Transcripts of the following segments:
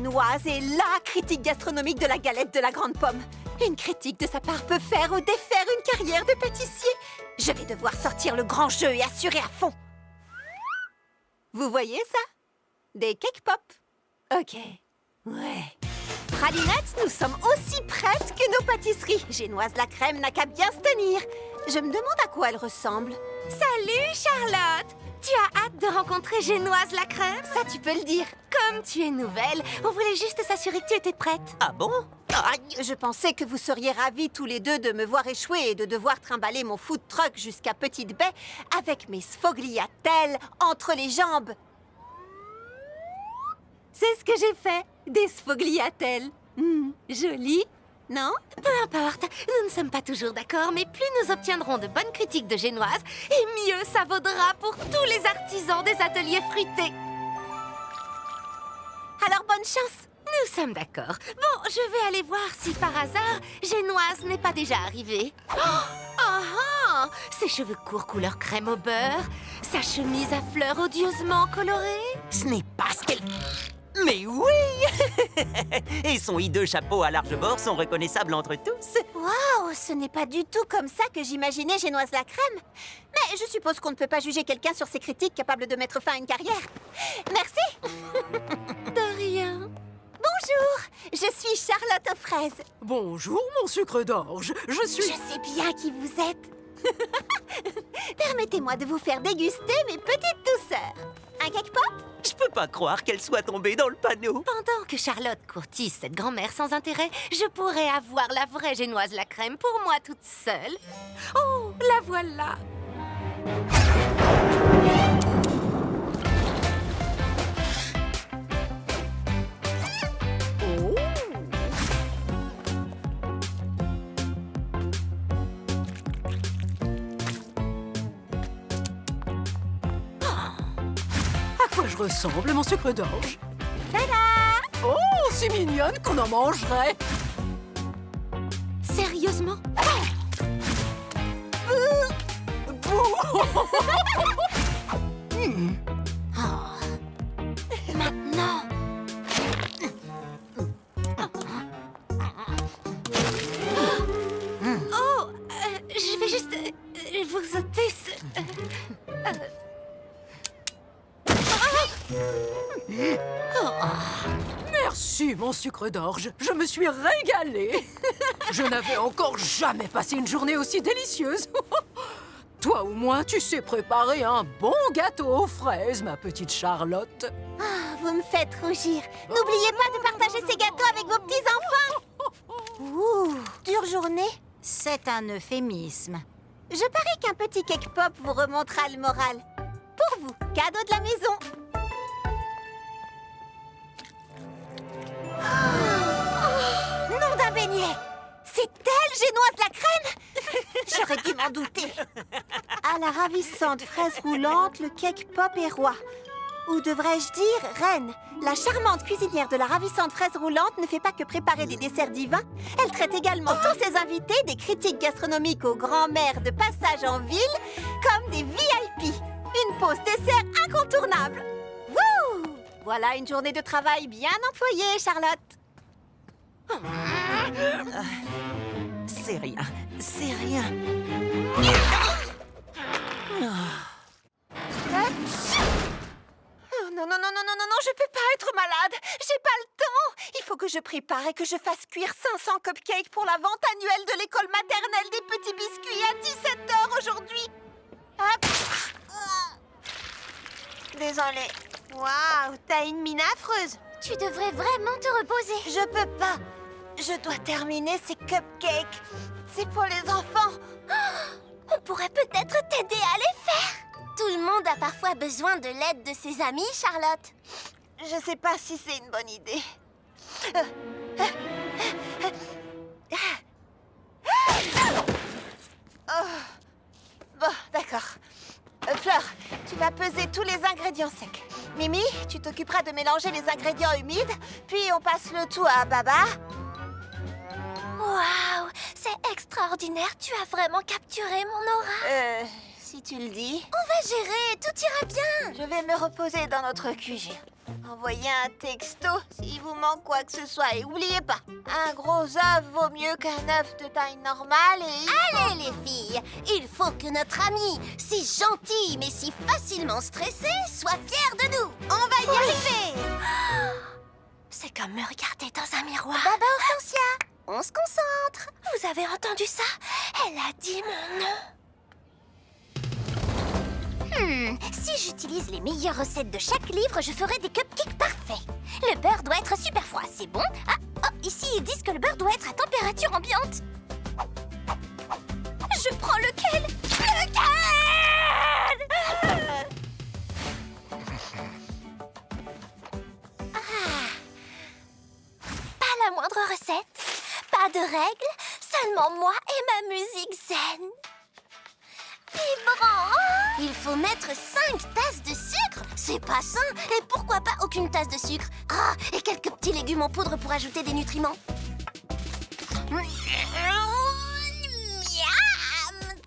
Génoise est la critique gastronomique de la galette de la Grande Pomme. Une critique de sa part peut faire ou défaire une carrière de pâtissier. Je vais devoir sortir le grand jeu et assurer à fond. Vous voyez ça? Des cake pop. Ok. Ouais. Pralinette, nous sommes aussi prêtes que nos pâtisseries. Génoise la crème n'a qu'à bien se tenir. Je me demande à quoi elle ressemble. Salut, Charlotte! Tu as hâte de rencontrer Génoise la crème? Ça, tu peux le dire. Comme tu es nouvelle, on voulait juste s'assurer que tu étais prête. Ah bon? Je pensais que vous seriez ravis tous les deux de me voir échouer et de devoir trimballer mon food truck jusqu'à Petite Baie avec mes sfogliatelles entre les jambes. C'est ce que j'ai fait, des sfogliatelles. Joli, non? Peu importe, nous ne sommes pas toujours d'accord, mais plus nous obtiendrons de bonnes critiques de Génoise, et mieux ça vaudra pour tous les artisans des ateliers fruités. Alors bonne chance. Nous sommes d'accord. Bon, je vais aller voir si par hasard, Génoise n'est pas déjà arrivée. Ses cheveux courts couleur crème au beurre, sa chemise à fleurs odieusement colorée. Ce n'est pas ce qu'elle... Mais oui! Et son hideux chapeau à large bord sont reconnaissables entre tous. Waouh, ce n'est pas du tout comme ça que j'imaginais Génoise la crème. Mais je suppose qu'on ne peut pas juger quelqu'un sur ses critiques capables de mettre fin à une carrière. Merci. De rien. Bonjour, je suis Charlotte aux fraises. Bonjour, mon sucre d'orge. Je suis... Je sais bien qui vous êtes. Permettez-moi de vous faire déguster mes petites douceurs. Un cake pop? Je peux pas croire qu'elle soit tombée dans le panneau. Pendant que Charlotte courtise cette grand-mère sans intérêt, je pourrais avoir la vraie Génoise la crème pour moi toute seule. Oh, la voilà! À quoi je ressemble, mon sucre d'orge? Tada! Oh, c'est mignonne qu'on en mangerait. Sérieusement? Maintenant! Oh, je vais juste vous ôter ce... Merci, mon sucre d'orge. Je me suis régalée. Je n'avais encore jamais passé une journée aussi délicieuse. Toi ou moi, tu sais préparer un bon gâteau aux fraises, ma petite Charlotte. Vous me faites rougir. N'oubliez pas de partager ces gâteaux avec vos petits-enfants. Ouh, dure journée. C'est un euphémisme. Je parie qu'un petit cake pop vous remontera le moral. Pour vous, cadeau de la maison. Nom d'un beignet. C'est elle, Génoise la crème? J'aurais dû m'en douter. À la ravissante fraise roulante, le cake pop est roi. Ou devrais-je dire reine? La charmante cuisinière de la ravissante fraise roulante ne fait pas que préparer des desserts divins. Elle traite également tous ses invités des critiques gastronomiques aux grands-mères de passage en ville comme des VIP. Une pause dessert incontournable. Wouh! Voilà une journée de travail bien employée, Charlotte. C'est rien, c'est rien. Oh, non, non, non, non, non, non, non, je peux pas être malade. J'ai pas le temps. Il faut que je prépare et que je fasse cuire 500 cupcakes pour la vente annuelle de l'école maternelle des petits biscuits à 17h aujourd'hui. Hop. Désolée. Waouh, t'as une mine affreuse. Tu devrais vraiment te reposer. Je peux pas. Je dois terminer ces cupcakes. C'est pour les enfants. On pourrait peut-être t'aider à les faire. Tout le monde a parfois besoin de l'aide de ses amis, Charlotte. Je sais pas si c'est une bonne idée. Oh. Bon, d'accord. Fleur, tu vas peser tous les ingrédients secs. Mimi, tu t'occuperas de mélanger les ingrédients humides, puis on passe le tout à Baba. Waouh, c'est extraordinaire. Tu as vraiment capturé mon aura. si tu le dis. On va gérer, tout ira bien. Je vais me reposer dans notre QG. Envoyez un texto s'il vous manque quoi que ce soit. Et n'oubliez pas, un gros œuf vaut mieux qu'un œuf de taille normale et... Allez les filles, il faut que notre amie, si gentille mais si facilement stressée, soit fière de nous. On va y arriver. C'est comme me regarder dans un miroir. Baba Hortensia, on se concentre. Vous avez entendu ça? Elle a dit mon nom. Si j'utilise les meilleures recettes de chaque livre, je ferai des cupcakes parfaits. Le beurre doit être super froid, c'est bon? Ah, oh, ici ils disent que le beurre doit être à température ambiante. Je prends lequel? Pas la moindre recette, pas de règles, seulement moi et ma musique zen. Vibrant! Il faut mettre 5 tasses de sucre. C'est pas sain. Et pourquoi pas aucune tasse de sucre? Ah, et quelques petits légumes en poudre pour ajouter des nutriments. Miam!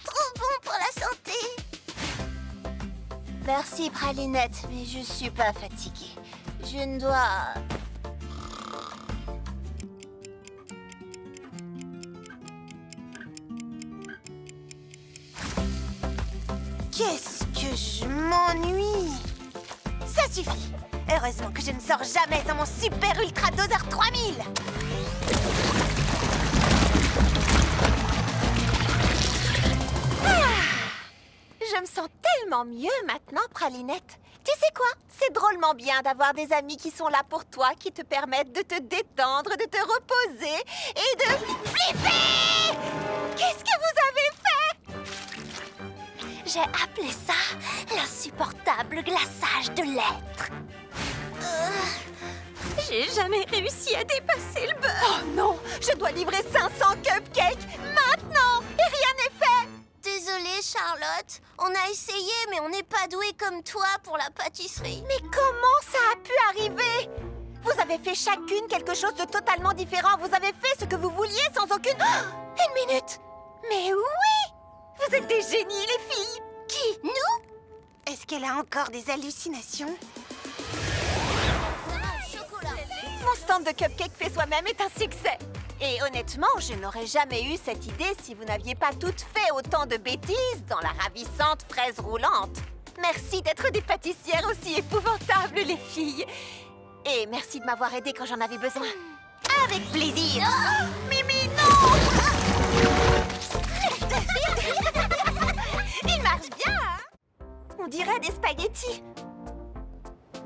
Trop bon pour la santé. Merci, Pralinette, mais je suis pas fatiguée. Je ne dois... Qu'est-ce que je m'ennuie! Ça suffit! Heureusement que je ne sors jamais sans mon super ultra doseur 3000! Je me sens tellement mieux maintenant, Pralinette. Tu sais quoi? C'est drôlement bien d'avoir des amis qui sont là pour toi, qui te permettent de te détendre, de te reposer et de flipper! Qu'est-ce que vous avez fait? J'ai appelé ça l'insupportable glaçage de l'être. J'ai jamais réussi à dépasser le beurre. Oh non! Je dois livrer 500 cupcakes maintenant! Et rien n'est fait! Désolée, Charlotte. On a essayé, mais on n'est pas doué comme toi pour la pâtisserie. Mais comment ça a pu arriver? Vous avez fait chacune quelque chose de totalement différent. Vous avez fait ce que vous vouliez sans aucune... Oh, une minute! Mais oui! Vous êtes des génies, les filles! Qui? Nous? Est-ce qu'elle a encore des hallucinations? Mon stand de cupcakes fait soi-même est un succès. Et honnêtement, je n'aurais jamais eu cette idée si vous n'aviez pas toutes fait autant de bêtises dans la ravissante fraise roulante. Merci d'être des pâtissières aussi épouvantables, les filles. Et merci de m'avoir aidée quand j'en avais besoin. Avec plaisir. Mimi, non! Il marche bien, hein? On dirait des spaghettis.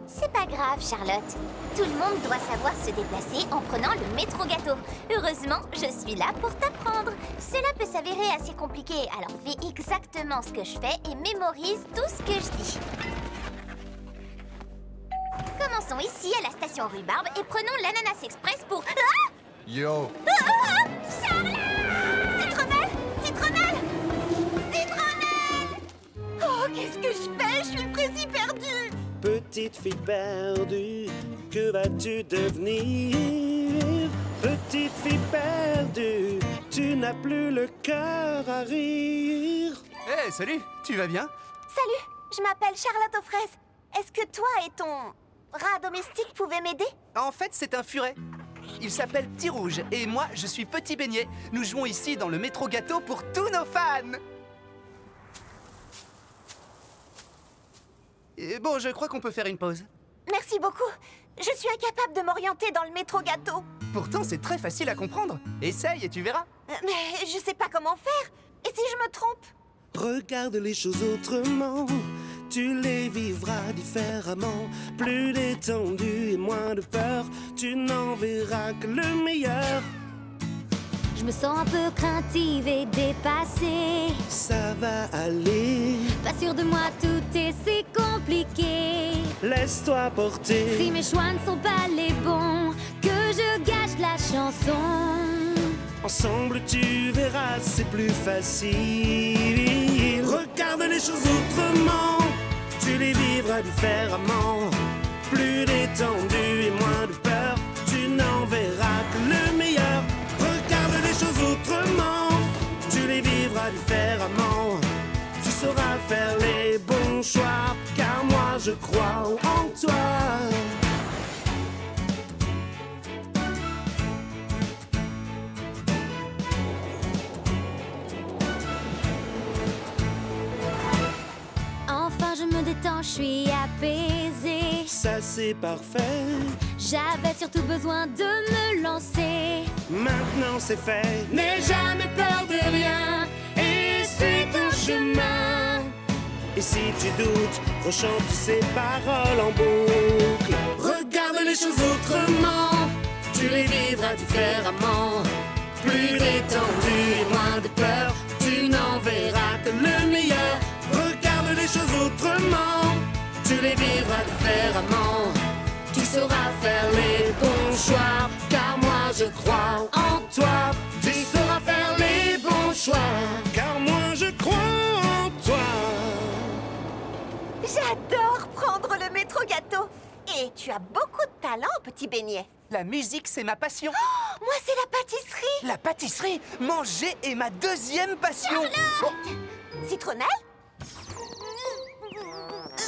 C'est pas grave, Charlotte. Tout le monde doit savoir se déplacer en prenant le métro gâteau. Heureusement, je suis là pour t'apprendre. Cela peut s'avérer assez compliqué, alors fais exactement ce que je fais et mémorise tout ce que je dis. Commençons ici à la station Rhubarbe et prenons l'Ananas Express pour... Ah! Yo! Charlotte! Citronnelle! Citronnelle! Citronnelle! Oh, qu'est-ce que je fais? Je suis précis perdue. Petite fille perdue, que vas-tu devenir? Petite fille perdue, tu n'as plus le cœur à rire. Hé, salut! Tu vas bien? Salut, je m'appelle Charlotte aux fraises. Est-ce que toi et ton rat domestique pouvaient m'aider? En fait, c'est un furet. Il s'appelle Petit Rouge et moi, je suis Petit Beignet. Nous jouons ici dans le métro gâteau pour tous nos fans. Et bon, je crois qu'on peut faire une pause. Merci beaucoup. Je suis incapable de m'orienter dans le métro gâteau. Pourtant, c'est très facile à comprendre. Essaye et tu verras. Mais je sais pas comment faire. Et si je me trompe? Regarde les choses autrement, tu les vivras différemment. Plus détendu et moins de peur, tu n'en verras que le meilleur. Je me sens un peu craintive et dépassée. Ça va aller, Pas sûre de moi, tout est si compliqué. laisse-toi Si porter. mes choix ne sont pas les bons, que je gâche la chanson. Ensemble tu verras, c'est plus facile. Regarde les choses autrement, tu les vivras différemment. Plus détendu et moins de peur, tu n'en verras que le meilleur. Regarde les choses autrement, tu les vivras différemment. Tu sauras faire les bons choix, car moi je crois en toi. Enfin je me détends, je suis apaisée. Ça c'est parfait, J'avais surtout besoin de me lancer. maintenant c'est fait. N'aie jamais peur de rien et suis ton chemin. Et si tu doutes, rechante ces paroles en boucle. Regarde les choses autrement, tu les vivras différemment. Plus détendu et moins de peur, tu n'en verras que le meilleur. Regarde les choses autrement, tu les vivras différemment. Tu sauras faire les bons choix, car moi je crois en toi. Tu sauras faire les bons choix, car moi je crois en toi. J'adore prendre le métro gâteau. Et tu as beaucoup de talent, petit beignet. La musique, c'est ma passion. Moi, c'est la pâtisserie. La pâtisserie, manger est ma deuxième passion. Oh, Citronnelle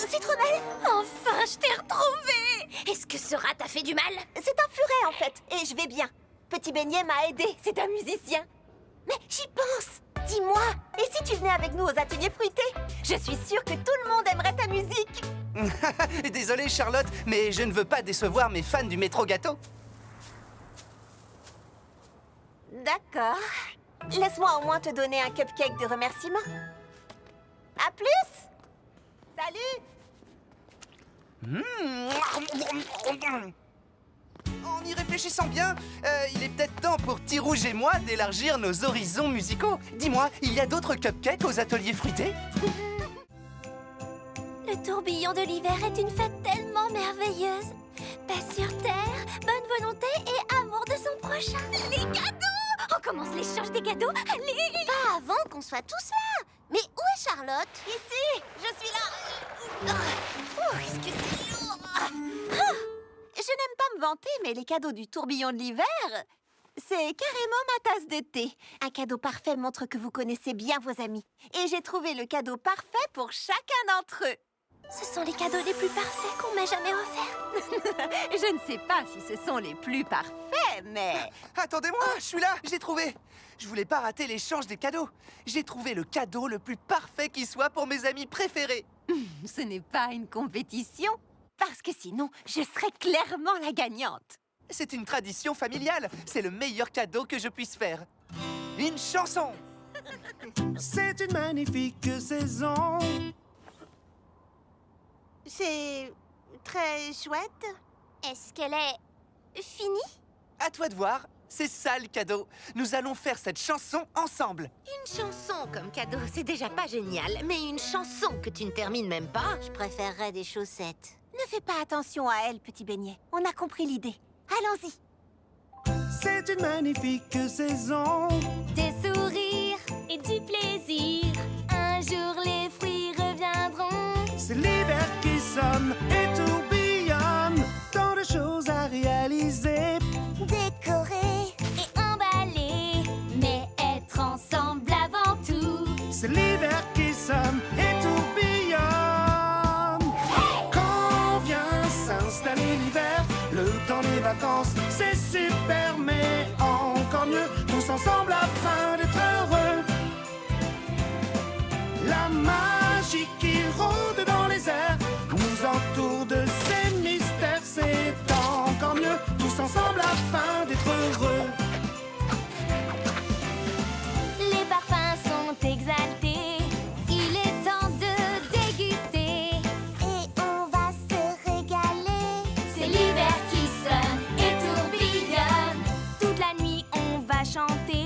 Citronnelle Enfin, je t'ai retrouvée! Est-ce que ce rat t'a fait du mal? C'est un furet, en fait. Et je vais bien. Petit beignet m'a aidé. C'est un musicien. Mais j'y pense. Dis-moi, et si tu venais avec nous aux ateliers fruités? Je suis sûre que tout le monde aimerait ta musique. Désolé Charlotte, mais je ne veux pas décevoir mes fans du métro gâteau. D'accord. Laisse-moi au moins te donner un cupcake de remerciement. À plus. Salut. En y réfléchissant bien, il est peut-être temps pour Tirouge et moi d'élargir nos horizons musicaux. Dis-moi, il y a d'autres cupcakes aux ateliers fruités? Le tourbillon de l'hiver est une fête tellement merveilleuse. Paix sur terre, bonne volonté et amour de son prochain. Les cadeaux! On commence l'échange des cadeaux. Allez! Pas avant qu'on soit tous là. Mais où est Charlotte? Ici, je suis là. Est-ce que c'est lourd? Je n'aime pas me vanter, mais les cadeaux du tourbillon de l'hiver, c'est carrément ma tasse de thé. Un cadeau parfait montre que vous connaissez bien vos amis. Et j'ai trouvé le cadeau parfait pour chacun d'entre eux. Ce sont les cadeaux les plus parfaits qu'on m'ait jamais offerts. Je ne sais pas si ce sont les plus parfaits, mais... Attendez-moi, je suis là, j'ai trouvé. Je voulais pas rater l'échange des cadeaux. J'ai trouvé le cadeau le plus parfait qui soit pour mes amis préférés. Ce n'est pas une compétition, parce que sinon, je serais clairement la gagnante. C'est une tradition familiale. C'est le meilleur cadeau que je puisse faire. Une chanson. C'est une magnifique saison. C'est très chouette. Est-ce qu'elle est finie? À toi de voir. C'est ça le cadeau. Nous allons faire cette chanson ensemble. Une chanson comme cadeau, c'est déjà pas génial. Mais une chanson que tu ne termines même pas... Je préférerais des chaussettes. Ne fais pas attention à elle, petit beignet. On a compris l'idée. Allons-y. C'est une magnifique saison. Des sourires et du plaisir. Un jour les fruits reviendront. C'est l'hiver qui sonne et tourbillonne. Tant de choses à réaliser. Décorer et emballer. Mais être ensemble avant tout. C'est l'hiver qui sonne et tourbillonne. Quand vient s'installer l'hiver, le temps des vacances, c'est super, mais encore mieux, tous ensemble afin d'être heureux. La magie qui rôde dans les airs nous entoure de ses mystères, c'est encore mieux, tous ensemble afin d'être heureux. Les parfums sont exaltés. Il est temps de déguster. Et on va se régaler. C'est l'hiver qui sonne et tourbillonne. Toute la nuit on va chanter.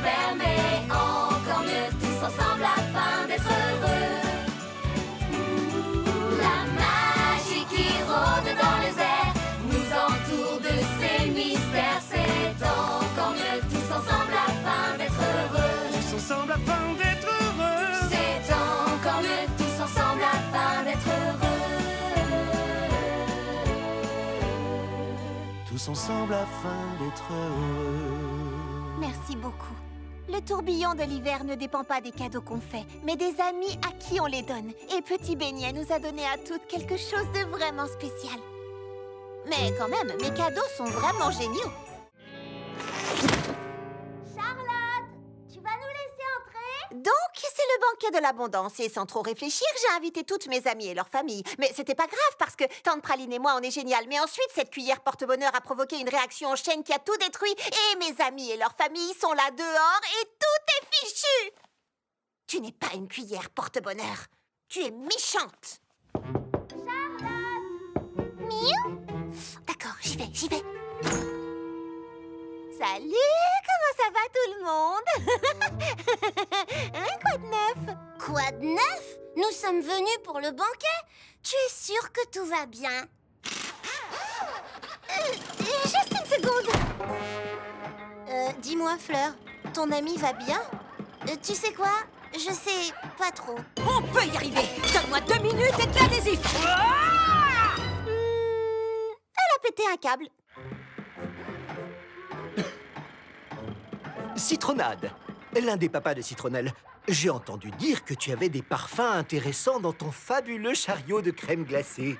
super, mais encore mieux tous ensemble afin d'être heureux. La magie qui rôde dans les airs nous entoure de ses mystères. C'est encore mieux tous ensemble afin d'être heureux. Tous ensemble afin d'être heureux. C'est encore mieux tous ensemble afin d'être heureux. Tous ensemble afin d'être heureux. Merci beaucoup. Le tourbillon de l'hiver ne dépend pas des cadeaux qu'on fait, mais des amis à qui on les donne. Et Petit Beignet nous a donné à toutes quelque chose de vraiment spécial. Mais quand même, mes cadeaux sont vraiment géniaux. Charlotte, tu vas nous laisser entrer? Donc, c'est le banquet de l'abondance. Et sans trop réfléchir, j'ai invité toutes mes amies et leurs familles. Mais c'était pas grave parce que Tante Praline et moi, on est génial. Mais ensuite, cette cuillère porte-bonheur a provoqué une réaction en chaîne qui a tout détruit. Et mes amis et leurs familles sont là dehors et tout est fichu. Tu n'es pas une cuillère porte-bonheur. Tu es méchante. Miaou. D'accord, j'y vais. Salut, comment ça va tout le monde? Hein, quoi de neuf? Quoi de neuf? Nous sommes venus pour le banquet. Tu es sûre que tout va bien? Juste une seconde. Dis-moi, Fleur, ton ami va bien? Tu sais quoi? Je sais pas trop. On peut y arriver. Donne-moi 2 minutes et de l'adhésif. Elle a pété un câble. Citronnade, l'un des papas de Citronnelle. J'ai entendu dire que tu avais des parfums intéressants dans ton fabuleux chariot de crème glacée.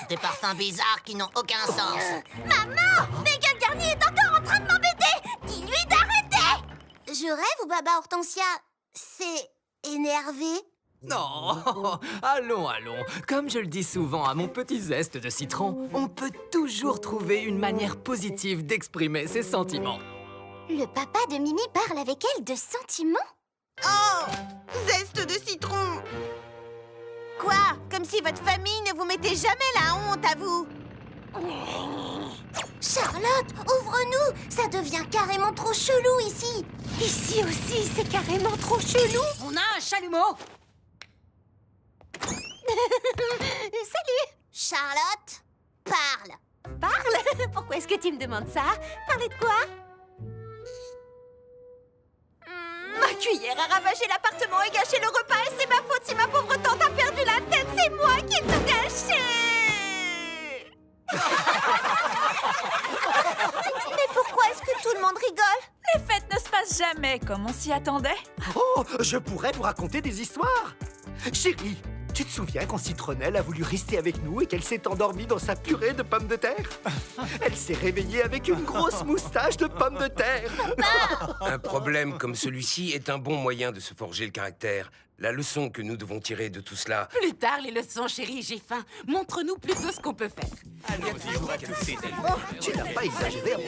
Des parfums bizarres qui n'ont aucun sens. Maman! Megan Garnier est encore en train de m'embêter! Dis-lui d'arrêter! Je rêve ou Baba Hortensia s'est énervé? Non, allons. Comme je le dis souvent à mon petit zeste de citron, on peut toujours trouver une manière positive d'exprimer ses sentiments. Le papa de Mimi parle avec elle de sentiments? Oh, zeste de citron. Quoi? Comme si votre famille ne vous mettait jamais la honte à vous. Charlotte, ouvre-nous! Ça devient carrément trop chelou ici! Ici aussi, c'est carrément trop chelou. On a un chalumeau. Salut. Charlotte, parle! Parle. Pourquoi est-ce que tu me demandes ça? Parler de quoi? Ma cuillère a ravagé l'appartement et gâché le repas et c'est ma faute si ma pauvre tante a perdu la tête. C'est moi qui ai tout gâché. Mais pourquoi est-ce que tout le monde rigole? Les fêtes ne se passent jamais comme on s'y attendait. Oh, je pourrais vous raconter des histoires. Chérie, tu te souviens quand Citronnelle a voulu rester avec nous et qu'elle s'est endormie dans sa purée de pommes de terre? Elle s'est réveillée avec une grosse moustache de pommes de terre. Un problème comme celui-ci est un bon moyen de se forger le caractère. La leçon que nous devons tirer de tout cela... Plus tard, les leçons, chérie, j'ai faim. Montre-nous plutôt ce qu'on peut faire. Oh, tu n'as pas exagéré à mon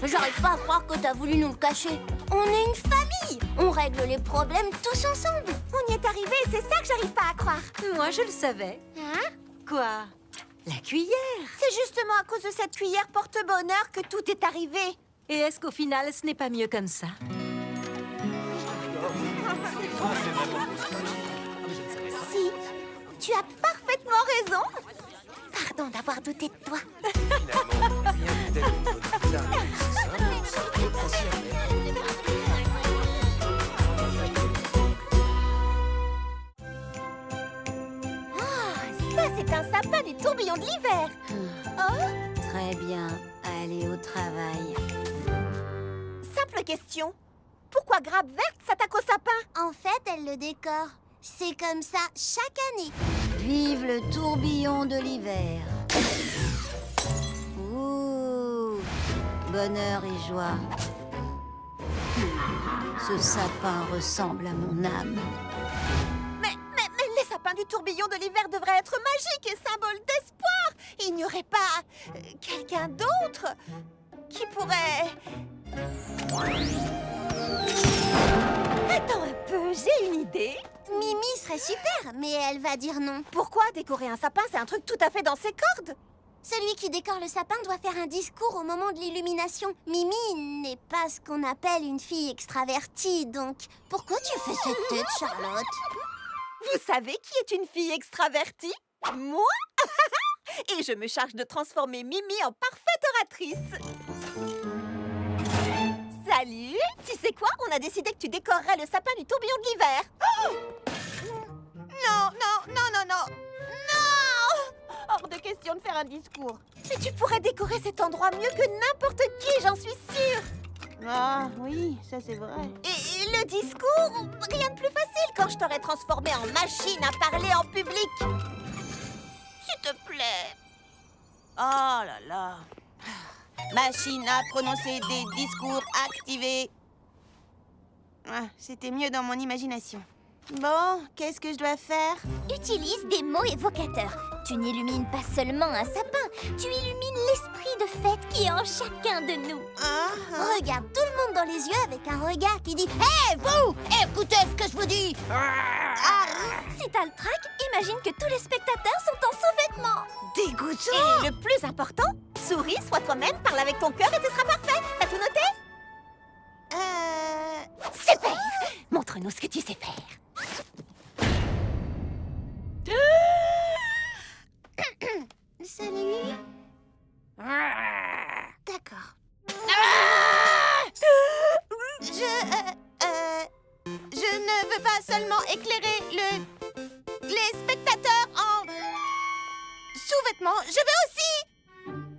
J'arrive pas à croire que t'as voulu nous le cacher. On est une famille. On règle les problèmes tous ensemble. On y est arrivé, c'est ça que j'arrive pas à croire. Moi, je le savais. Hein? Quoi? La cuillère. C'est justement à cause de cette cuillère porte-bonheur que tout est arrivé. Et est-ce qu'au final, ce n'est pas mieux comme ça? Si, tu as parfaitement raison. Pardon d'avoir douté de toi. Finalement, rien d'être une bonne bizarre. Ça, c'est un sapin du tourbillon de l'hiver. Oh, Très bien. Allez au travail. simple question. Pourquoi Grappe Verte s'attaque au sapin? En fait, elle le décore. C'est comme ça chaque année. Vive le tourbillon de l'hiver. Ouh, bonheur et joie. Ce sapin ressemble à mon âme. Mais les sapins du tourbillon de l'hiver devraient être magiques et symboles d'espoir. Il n'y aurait pas quelqu'un d'autre qui pourrait... Attends un peu, j'ai une idée. Mimi serait super, mais elle va dire non. Pourquoi décorer un sapin, c'est un truc tout à fait dans ses cordes. Celui qui décore le sapin doit faire un discours au moment de l'illumination. Mimi n'est pas ce qu'on appelle une fille extravertie, donc pourquoi tu fais cette tête, Charlotte? Vous savez qui est une fille extravertie? Moi. Et je me charge de transformer Mimi en parfaite oratrice. Salut! Tu sais quoi? On a décidé que tu décorerais le sapin du tourbillon de l'hiver. Non! Hors de question de faire un discours. Mais tu pourrais décorer cet endroit mieux que n'importe qui, j'en suis sûre. Ah oui, ça c'est vrai. Et le discours, rien de plus facile quand je t'aurais transformé en machine à parler en public. S'il te plaît. Oh là là. Machine à prononcer des discours activés. Ah, c'était mieux dans mon imagination. Bon, qu'est-ce que je dois faire? Utilise des mots évocateurs. Tu n'illumines pas seulement un sapin, tu illumines l'esprit de fête qui est en chacun de nous. Regarde tout le monde dans les yeux avec un regard qui dit « Hé, vous! Écoutez ce que je vous dis !» Si t'as le trac, imagine que tous les spectateurs sont en sous-vêtements. Dégoûtant! Et le plus important, souris, sois toi-même, parle avec ton cœur et ce sera parfait. T'as tout noté? Super! Montre-nous ce que tu sais faire. Salut. D'accord. Je ne veux pas seulement éclairer les spectateurs en sous-vêtements. Je veux aussi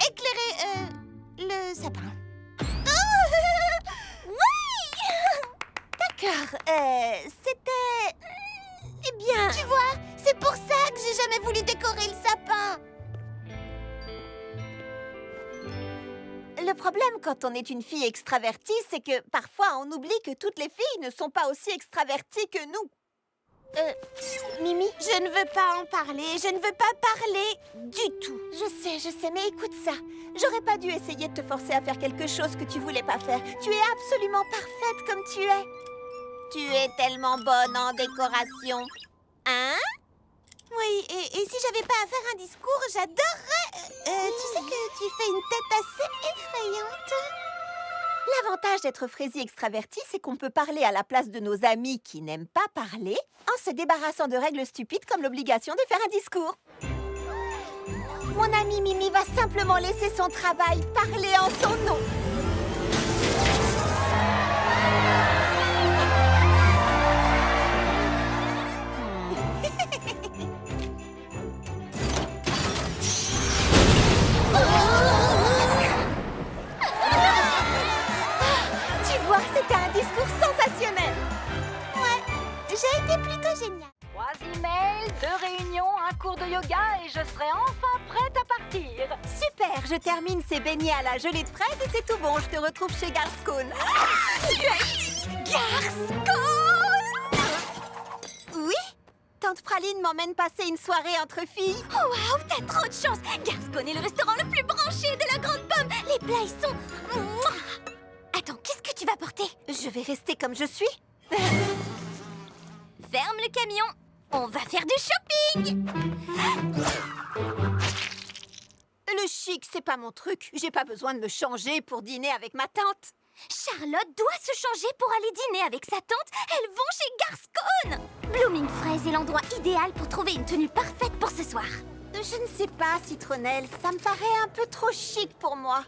éclairer le sapin. Oui! D'accord. C'était... Eh bien... Tu vois, c'est pour ça que j'ai jamais voulu décorer le sapin. Le problème quand on est une fille extravertie, c'est que parfois on oublie que toutes les filles ne sont pas aussi extraverties que nous. Mimi, je ne veux pas en parler, je ne veux pas parler du tout. Je sais, mais écoute ça. J'aurais pas dû essayer de te forcer à faire quelque chose que tu voulais pas faire. Tu es absolument parfaite comme tu es. Tu es tellement bonne en décoration. Hein? Oui, et si j'avais pas à faire un discours, j'adorerais... tu sais que tu fais une tête assez effrayante. L'avantage d'être Frésie extravertie, c'est qu'on peut parler à la place de nos amis qui n'aiment pas parler, en se débarrassant de règles stupides comme l'obligation de faire un discours. Mon amie Mimi va simplement laisser son travail parler en son nom. Tu vois, c'était un discours sensationnel. Ouais, j'ai été plutôt géniale. 3 emails, 2 réunions, un cours de yoga et je serai enfin prête à partir. Super, je termine ces beignets à la gelée de fraises et c'est tout bon. Je te retrouve chez Garscone. Tu as dit Garscone? Oui? Tante Praline m'emmène passer une soirée entre filles. Oh waouh, t'as trop de chance. Garscone est le restaurant le plus branché de la Grande Pomme. Les plats, ils sont... Mouah. Attends, qu'est-ce que tu vas porter? Je vais rester comme je suis. Ferme le camion. On va faire du shopping. Le chic, c'est pas mon truc. J'ai pas besoin de me changer pour dîner avec ma tante. Charlotte doit se changer pour aller dîner avec sa tante. Elles vont chez Garscone. Blooming Fraise est l'endroit idéal pour trouver une tenue parfaite pour ce soir. Je ne sais pas, Citronnelle. Ça me paraît un peu trop chic pour moi.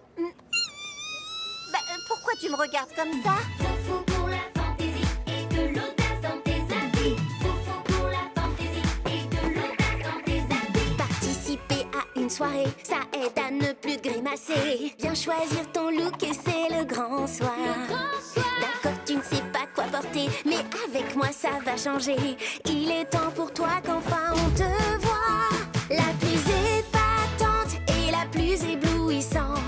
Bah, pourquoi tu me regardes comme ça? Foufou pour la fantaisie et de l'audace dans tes habits. Foufou pour la fantaisie et de l'audace dans tes habits. Participer à une soirée, ça aide à ne plus grimacer. Bien choisir ton look et c'est le grand soir. D'accord, tu ne sais pas quoi porter, mais avec moi ça va changer. Il est temps pour toi qu'enfin on te voit. La plus épatante et la plus éblouissante.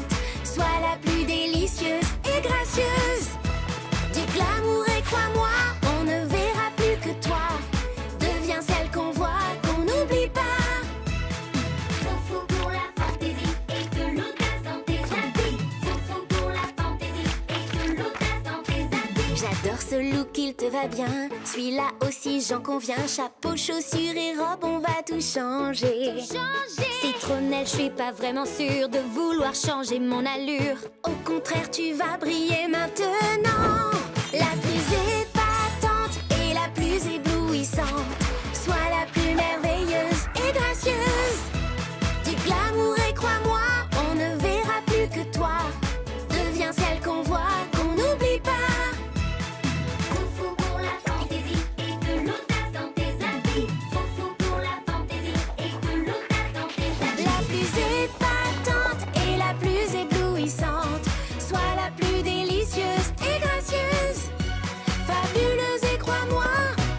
Sois la plus délicieuse et gracieuse. Du glamour et crois-moi, on ne verra plus que toi. Deviens celle qu'on voit, qu'on n'oublie pas. Foufou pour la fantaisie et de l'audace dans tes habits. Foufou pour la fantaisie et de l'audace dans tes habits. J'adore ce look, il te va bien. Celui-là aussi, j'en conviens. Chapeau, chaussures et robe, on va tout changer. Citronnelle, je suis pas vraiment sûre de vouloir changer mon allure. Au contraire, tu vas briller maintenant. La plus épatante et la plus éblouissante. Sois la plus merveilleuse et gracieuse. Du glamour et crois-moi, on ne verra plus que toi. Deviens celle qu'on voit, qu'on n'oublie pas. Foufou pour la fantaisie et de l'audace dans tes habits. Foufou pour la fantaisie et de l'audace dans tes habits. La plus épatante et la plus éblouissante. Sois la plus délicieuse et gracieuse. Fabuleuse et crois-moi,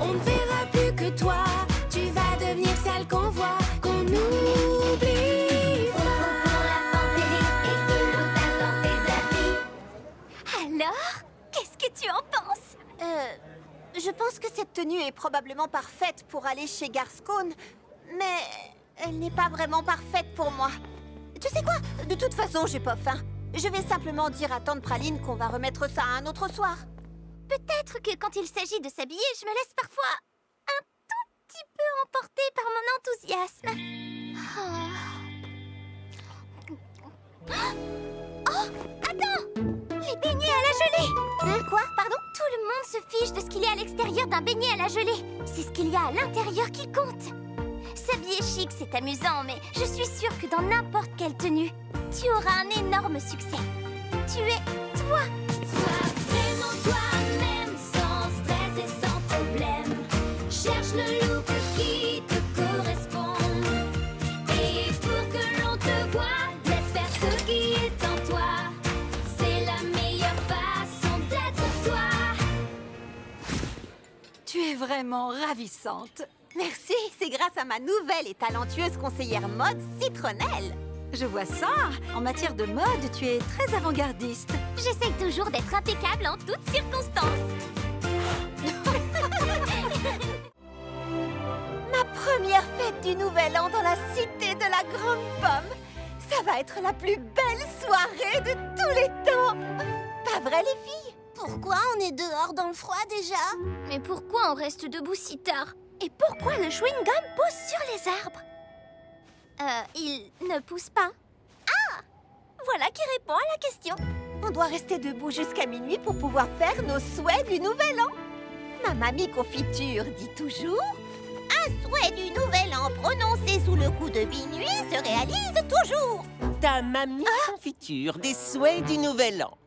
on ne verra plus que toi. Tu vas devenir celle qu'on voit, qu'on oublie pas. Pour la fantaisie et de l'audace dans tes habits. Alors, qu'est-ce que tu en penses? Je pense que cette tenue est probablement parfaite pour aller chez Garscone, mais elle n'est pas vraiment parfaite pour moi. Tu sais quoi? De toute façon, j'ai pas faim. Je vais simplement dire à Tante Praline qu'on va remettre ça un autre soir. Peut-être que quand il s'agit de s'habiller, je me laisse parfois un tout petit peu emporter par mon enthousiasme. Oh, attends! Les beignets à la gelée! Quoi? Pardon? Tout le monde se fiche de ce qu'il y a à l'extérieur d'un beignet à la gelée. C'est ce qu'il y a à l'intérieur qui compte. S'habiller chic, c'est amusant, mais je suis sûre que dans n'importe quelle tenue, tu auras un énorme succès. Tu es toi! Sois vraiment toi-même, sans stress et sans problème. Cherche le look qui te correspond. Et pour que l'on te voie, laisse faire ce qui est en toi. C'est la meilleure façon d'être soi. Tu es vraiment ravissante. Merci, c'est grâce à ma nouvelle et talentueuse conseillère mode, Citronnelle. Je vois ça. En matière de mode, tu es très avant-gardiste. J'essaye toujours d'être impeccable en toutes circonstances. Ma première fête du Nouvel An dans la cité de la Grande Pomme. Ça va être la plus belle soirée de tous les temps. Pas vrai, les filles? Pourquoi on est dehors dans le froid déjà? Mais pourquoi on reste debout si tard? Et pourquoi le chewing-gum pousse sur les arbres? Il ne pousse pas. Ah! Voilà qui répond à la question. On doit rester debout jusqu'à minuit pour pouvoir faire nos souhaits du Nouvel An. Ma mamie confiture dit toujours: un souhait du Nouvel An prononcé sous le coup de minuit se réalise toujours. Ta mamie confiture des souhaits du Nouvel An.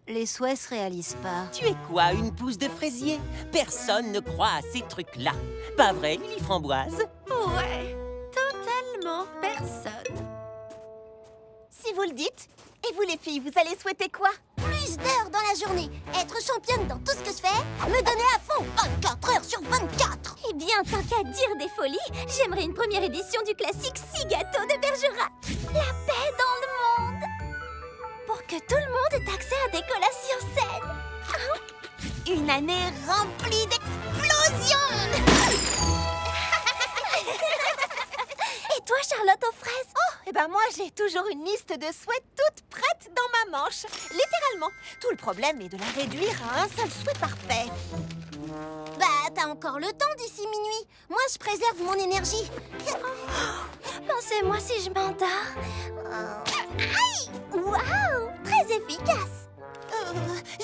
Les souhaits se réalisent pas. Tu es quoi, une pousse de fraisier? Personne ne croit à ces trucs-là. Pas vrai, Lily Framboise? Ouais, totalement personne. Si vous le dites. Et vous les filles, vous allez souhaiter quoi? Plus d'heures dans la journée, être championne dans tout ce que je fais, me donner à fond 24 heures sur 24. Eh bien, tant qu'à dire des folies, j'aimerais une première édition du classique 6 gâteaux de Bergerac. La paix dans le monde. Pour que tout le monde ait accès à des collations saines. Une année remplie d'explosions. Et toi, Charlotte aux fraises? Oh, et ben moi, j'ai toujours une liste de souhaits toute prête dans ma manche. Littéralement. Tout le problème est de la réduire à un seul souhait parfait. Bah, t'as encore le temps d'ici minuit. Moi, je préserve mon énergie. Pensez-moi si je m'endors. Aïe! Waouh! Très efficace.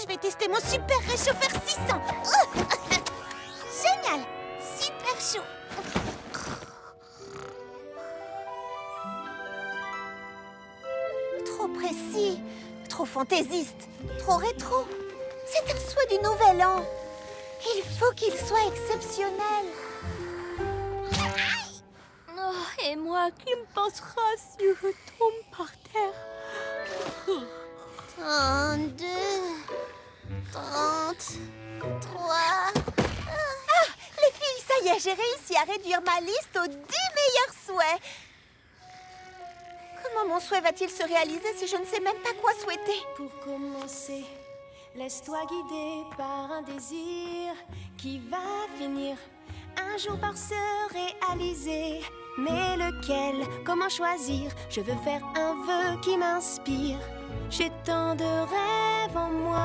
Je vais tester mon super réchauffeur 600. Génial! Super chaud. Trop précis, trop fantaisiste, trop rétro. C'est un souhait du Nouvel An. Il faut qu'il soit exceptionnel. Oh, et moi qui me passera si je tombe par terre. 32, 33... Ah, les filles, ça Ça y est, j'ai réussi à réduire ma liste aux 10 meilleurs souhaits. Comment mon souhait va-t-il se réaliser si je ne sais même pas quoi souhaiter? Pour commencer, laisse-toi guider par un désir qui va finir un jour par se réaliser. Mais lequel? Comment choisir? Je veux faire un vœu qui m'inspire. J'ai tant de rêves en moi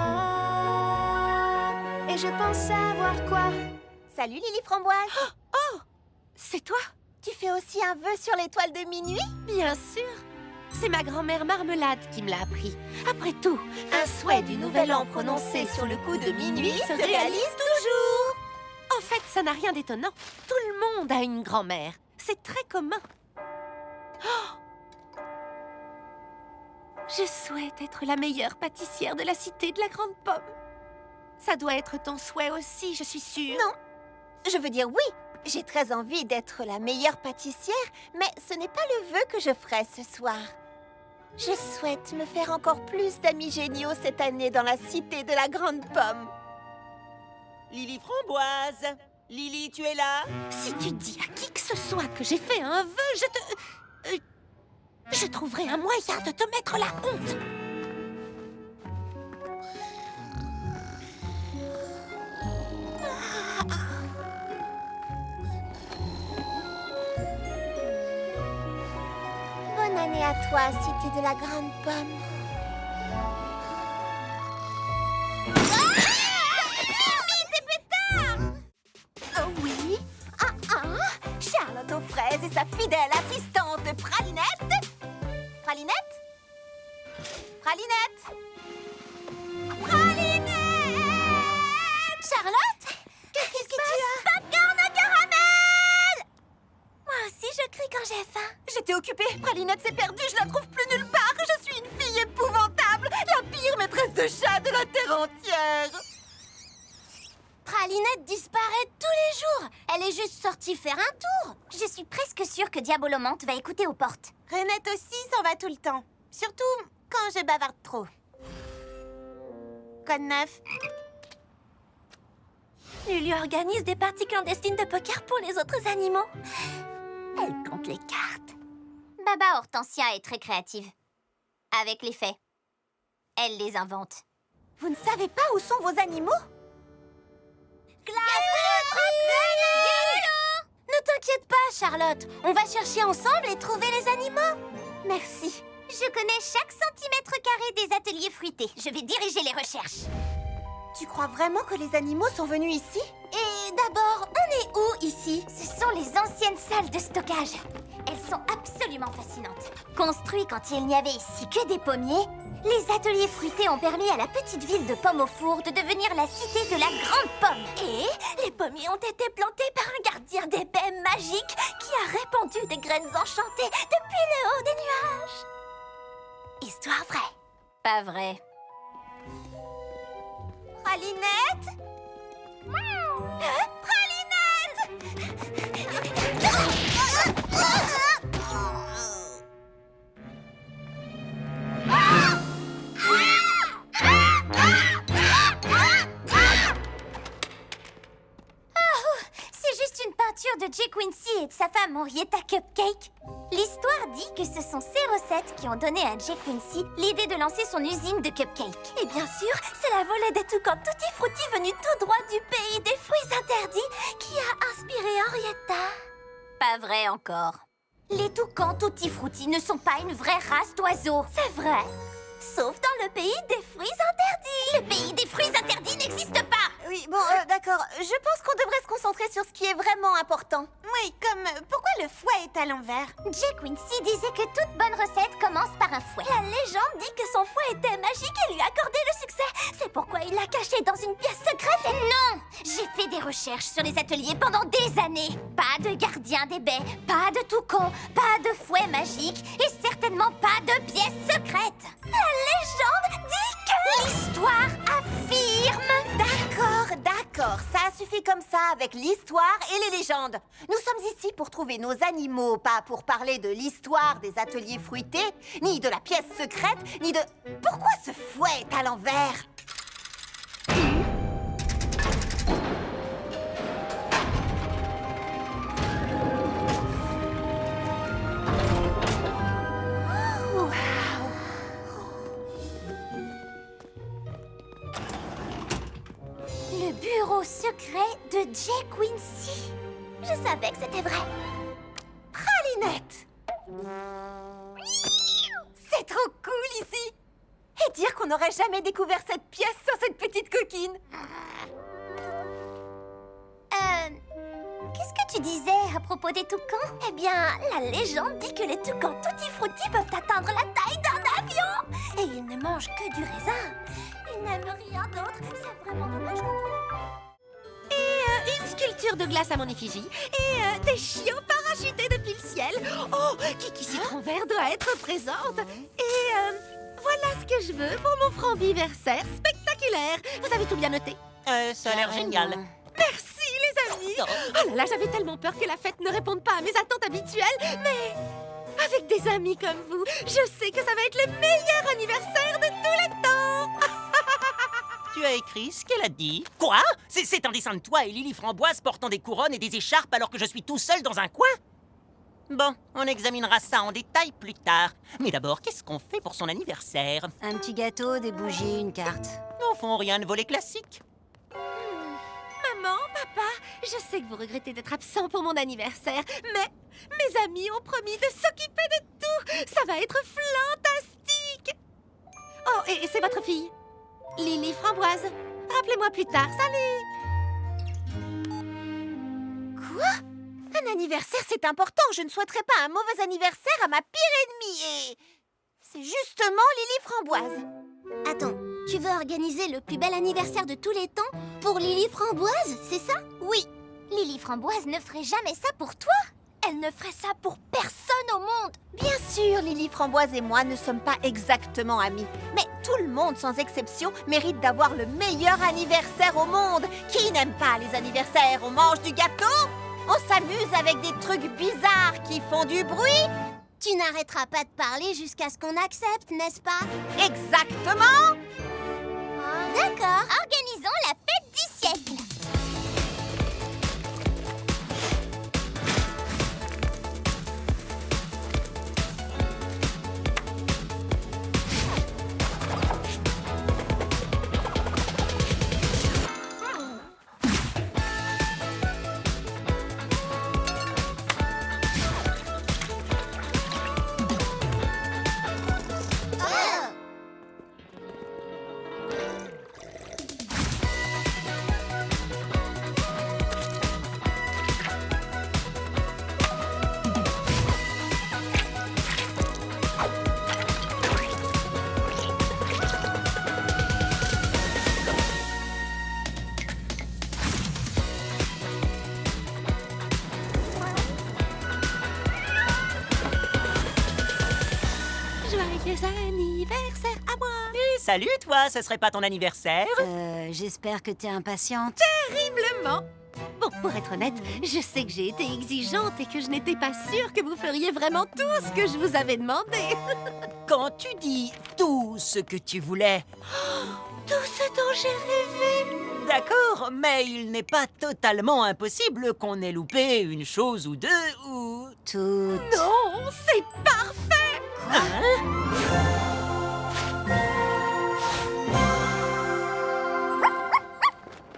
et je pense savoir quoi. Salut Lily Framboise. Oh, c'est toi? Tu fais aussi un vœu sur l'étoile de minuit? Bien sûr. C'est ma grand-mère Marmelade qui me l'a appris. Après tout, un souhait du nouvel an prononcé sur le coup de minuit se réalise toujours. En fait, ça n'a rien d'étonnant. Tout le monde a une grand-mère. C'est très commun. Oh! Je souhaite être la meilleure pâtissière de la cité de la Grande Pomme. Ça doit être ton souhait aussi, je suis sûre. Non, je veux dire oui. J'ai très envie d'être la meilleure pâtissière, mais ce n'est pas le vœu que je ferai ce soir. Je souhaite me faire encore plus d'amis géniaux cette année dans la cité de la Grande Pomme. Lily Framboise! Lily, tu es là? Si tu dis à qui que ce soit que j'ai fait un vœu, je trouverai un moyen de te mettre la honte. Bonne année à toi, cité de la Grande Pomme. Oh oui? Charlotte aux fraises et sa fidèle assistante Pralinette. Pralinette? Pralinette? Pralinette! Charlotte? Qu'est-ce que tu as? Popcorn au caramel! Moi aussi je crie quand j'ai faim. J'étais occupée. Pralinette s'est perdue, je la trouve plus nulle part. Je suis une fille épouvantable, la pire maîtresse de chat de la terre entière. Pralinette disparaît tous les jours. Elle est juste sortie faire un tour. Je suis presque sûre que Diabolomante va écouter aux portes. Renette aussi s'en va tout le temps. Surtout quand je bavarde trop. Code 9. Lulu organise des parties clandestines de poker pour les autres animaux. Elle compte les cartes. Baba Hortensia est très créative. Avec les faits. Elle les invente. Vous ne savez pas où sont vos animaux? Ne t'inquiète pas, Charlotte. On va chercher ensemble et trouver les animaux. Merci. Je connais chaque centimètre carré des ateliers fruités. Je vais diriger les recherches. Tu crois vraiment que les animaux sont venus ici? Et d'abord, on est où ici? Ce sont les anciennes salles de stockage. Elles sont absolument fascinantes. Construites quand il n'y avait ici que des pommiers, les ateliers fruités ont permis à la petite ville de Pomme au Four de devenir la cité de la Grande Pomme. Et les pommiers ont été plantés par un gardien d'épée magique qui a répandu des graines enchantées depuis le haut des nuages. Histoire vraie. Pas vrai. Pralinette? C'est juste une peinture de Jay Quincy et de sa femme Henrietta Cupcake. L'histoire dit que ce sont ces recettes qui ont donné à Jay Quincy l'idée de lancer son usine de cupcakes. Et bien sûr, c'est la volée des toucans Tutti Frutti venue tout droit du pays des fruits interdits qui a inspiré Henrietta. Pas vrai encore. Les toucans Tutti Frutti ne sont pas une vraie race d'oiseaux, c'est vrai. Sauf dans le pays des fruits interdits. Le pays des fruits interdits n'existe pas. Oui, bon, d'accord. Je pense qu'on devrait se concentrer sur ce qui est vraiment important. Oui, comme pourquoi le fouet est à l'envers? Jay Quincy disait que toute bonne recette commence par un fouet. La légende dit que son fouet était magique et lui accordait le succès. C'est pourquoi il l'a caché dans une pièce secrète. Non! J'ai fait des recherches sur les ateliers pendant des années. Pas de gardien des baies, pas de toucan, pas de fouet magique et certainement pas de pièce secrète. La légende dit que... L'histoire affirme... D'accord, ça suffit comme ça avec l'histoire et les légendes. Nous sommes ici pour trouver nos animaux, pas pour parler de l'histoire des ateliers fruités, ni de la pièce secrète, ni de... Pourquoi ce fouet est à l'envers? au secret de Jay Quincy. Je savais que c'était vrai. Pralinette! C'est trop cool ici! Et dire qu'on n'aurait jamais découvert cette pièce sans cette petite coquine! Qu'est-ce que tu disais à propos des toucans? Eh bien, la légende dit que les toucans tutti frutti peuvent atteindre la taille d'un avion. Et ils ne mangent que du raisin. Ils n'aiment rien d'autre. C'est vraiment dommage. Et une sculpture de glace à mon effigie. Et des chiots parachutés depuis le ciel. Oh, Kiki Citron Vert doit être présente. Et voilà ce que je veux pour mon franc-biversaire spectaculaire. Vous avez tout bien noté? Ça a l'air génial. Merci les amis. Oh là là, j'avais tellement peur que la fête ne réponde pas à mes attentes habituelles. Mais avec des amis comme vous, je sais que ça va être le meilleur anniversaire de tous les temps. Tu as écrit ce qu'elle a dit. Quoi? C'est un dessin de toi et Lily Framboise portant des couronnes et des écharpes alors que je suis tout seul dans un coin? Bon, on examinera ça en détail plus tard. Mais d'abord, qu'est-ce qu'on fait pour son anniversaire? Un petit gâteau, des bougies, une carte. Au fond, rien de volé classique. Maman, papa, je sais que vous regrettez d'être absent pour mon anniversaire, mais mes amis ont promis de s'occuper de tout. Ça va être fantastique. Oh, et c'est votre fille, Lily Framboise. Rappelez-moi plus tard, salut. Quoi? Un anniversaire, c'est important. Je ne souhaiterais pas un mauvais anniversaire à ma pire ennemie. Et c'est justement Lily Framboise. Attends, tu veux organiser le plus bel anniversaire de tous les temps pour Lily Framboise, c'est ça? Oui. Lily Framboise ne ferait jamais ça pour toi. Elle ne ferait ça pour personne au monde. Bien sûr, Lily Framboise et moi ne sommes pas exactement amis. Mais tout le monde, sans exception, mérite d'avoir le meilleur anniversaire au monde. Qui n'aime pas les anniversaires? On mange du gâteau? On s'amuse avec des trucs bizarres qui font du bruit? Tu n'arrêteras pas de parler jusqu'à ce qu'on accepte, n'est-ce pas? Exactement! D'accord, organisons la fête du siècle. Joyeux anniversaire à moi! Et salut toi, ce serait pas ton anniversaire? J'espère que t'es impatiente. Terriblement! Bon, pour être honnête, je sais que j'ai été exigeante et que je n'étais pas sûre que vous feriez vraiment tout ce que je vous avais demandé. Quand tu dis tout ce que tu voulais... Tout ce dont j'ai rêvé! D'accord, mais il n'est pas totalement impossible qu'on ait loupé une chose ou deux ou... Tout. Non, c'est parfait! Hein?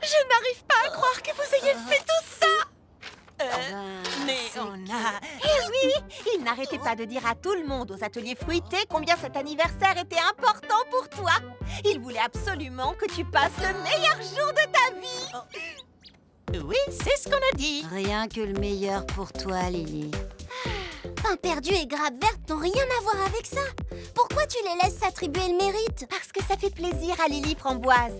Je n'arrive pas à croire que vous ayez fait tout ça! Mais on a... Eh oui! Il n'arrêtait pas de dire à tout le monde aux ateliers fruités combien cet anniversaire était important pour toi. Il voulait absolument que tu passes le meilleur jour de ta vie. Oui, c'est ce qu'on a dit. Rien que le meilleur pour toi, Lily. Pain perdu et grappe verte n'ont rien à voir avec ça. Pourquoi tu les laisses s'attribuer le mérite? Parce que ça fait plaisir à Lily Framboise.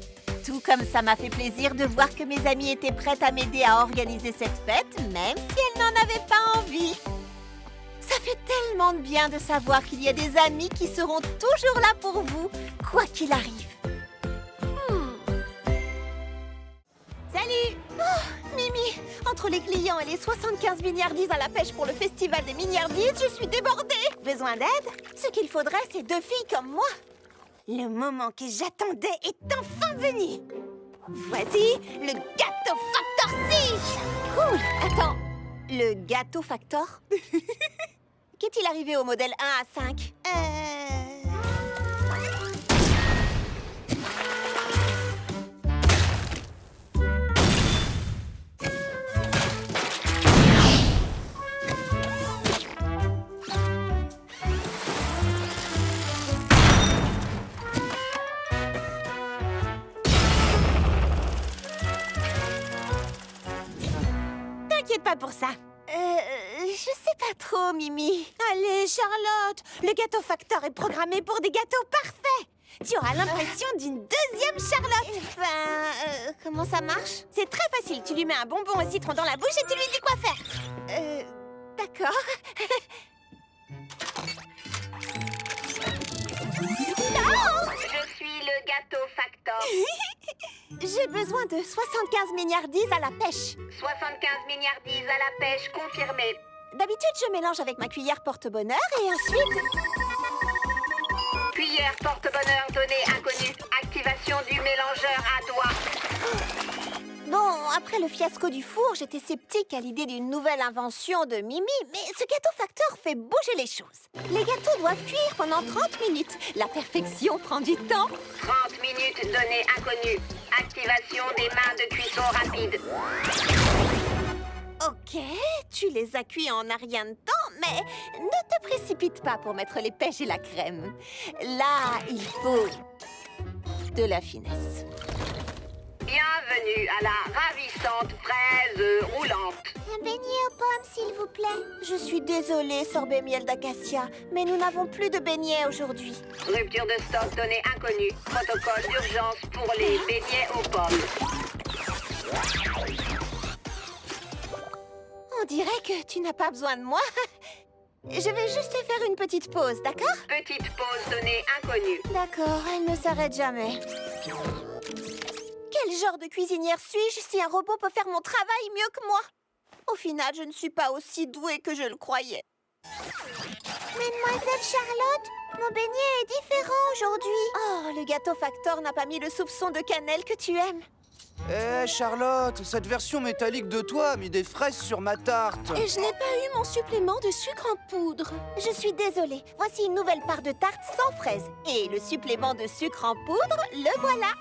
Tout comme ça m'a fait plaisir de voir que mes amies étaient prêtes à m'aider à organiser cette fête, même si elles n'en avaient pas envie. Ça fait tellement de bien de savoir qu'il y a des amis qui seront toujours là pour vous, quoi qu'il arrive. Salut! Oh, Mimi, entre les clients et les 75 milliardises à la pêche pour le festival des milliardises, je suis débordée. Besoin d'aide? Ce qu'il faudrait, c'est 2 filles comme moi. Le moment que j'attendais est enfin venu. Voici le Gâteau Factor 6. Cool. Attends, le Gâteau Factor? Qu'est-il arrivé au modèle 1 à 5? pas pour ça. Je sais pas trop, Mimi. Allez, Charlotte, le gâteau facteur est programmé pour des gâteaux parfaits. Tu auras l'impression d'une deuxième Charlotte. Comment ça marche? C'est très facile, tu lui mets un bonbon au citron dans la bouche et tu lui dis quoi faire. D'accord. Je suis le gâteau facteur. J'ai besoin de 75 milliardises à la pêche. 75 milliardises à la pêche, confirmé. D'habitude, je mélange avec ma cuillère porte-bonheur et ensuite... Cuillère porte-bonheur, donnée inconnue. Activation du mélangeur à doigts. Bon, après le fiasco du four, j'étais sceptique à l'idée d'une nouvelle invention de Mimi, mais ce gâteau facteur fait bouger les choses. Les gâteaux doivent cuire pendant 30 minutes. La perfection prend du temps. 30 minutes, donnée inconnue. Activation des mains de cuisson rapide. Ok, tu les as cuits en un rien de temps, mais ne te précipite pas pour mettre les pêches et la crème. Là, il faut de la finesse. Bienvenue à la ravissante fraise roulante. Un beignet aux pommes, s'il vous plaît. Je suis désolée, sorbet miel d'acacia, mais nous n'avons plus de beignets aujourd'hui. Rupture de stock, donnée inconnue. Protocole d'urgence pour les beignets aux pommes. On dirait que tu n'as pas besoin de moi. Je vais juste faire une petite pause, d'accord? Petite pause, donnée inconnue. D'accord, elle ne s'arrête jamais. Quel genre de cuisinière suis-je si un robot peut faire mon travail mieux que moi? Au final, je ne suis pas aussi douée que je le croyais. Mademoiselle Charlotte, mon beignet est différent aujourd'hui. Oh, le gâteau facteur n'a pas mis le soupçon de cannelle que tu aimes. Charlotte, cette version métallique de toi a mis des fraises sur ma tarte. Et je n'ai pas eu mon supplément de sucre en poudre. Je suis désolée. Voici une nouvelle part de tarte sans fraises. Et le supplément de sucre en poudre, le voilà.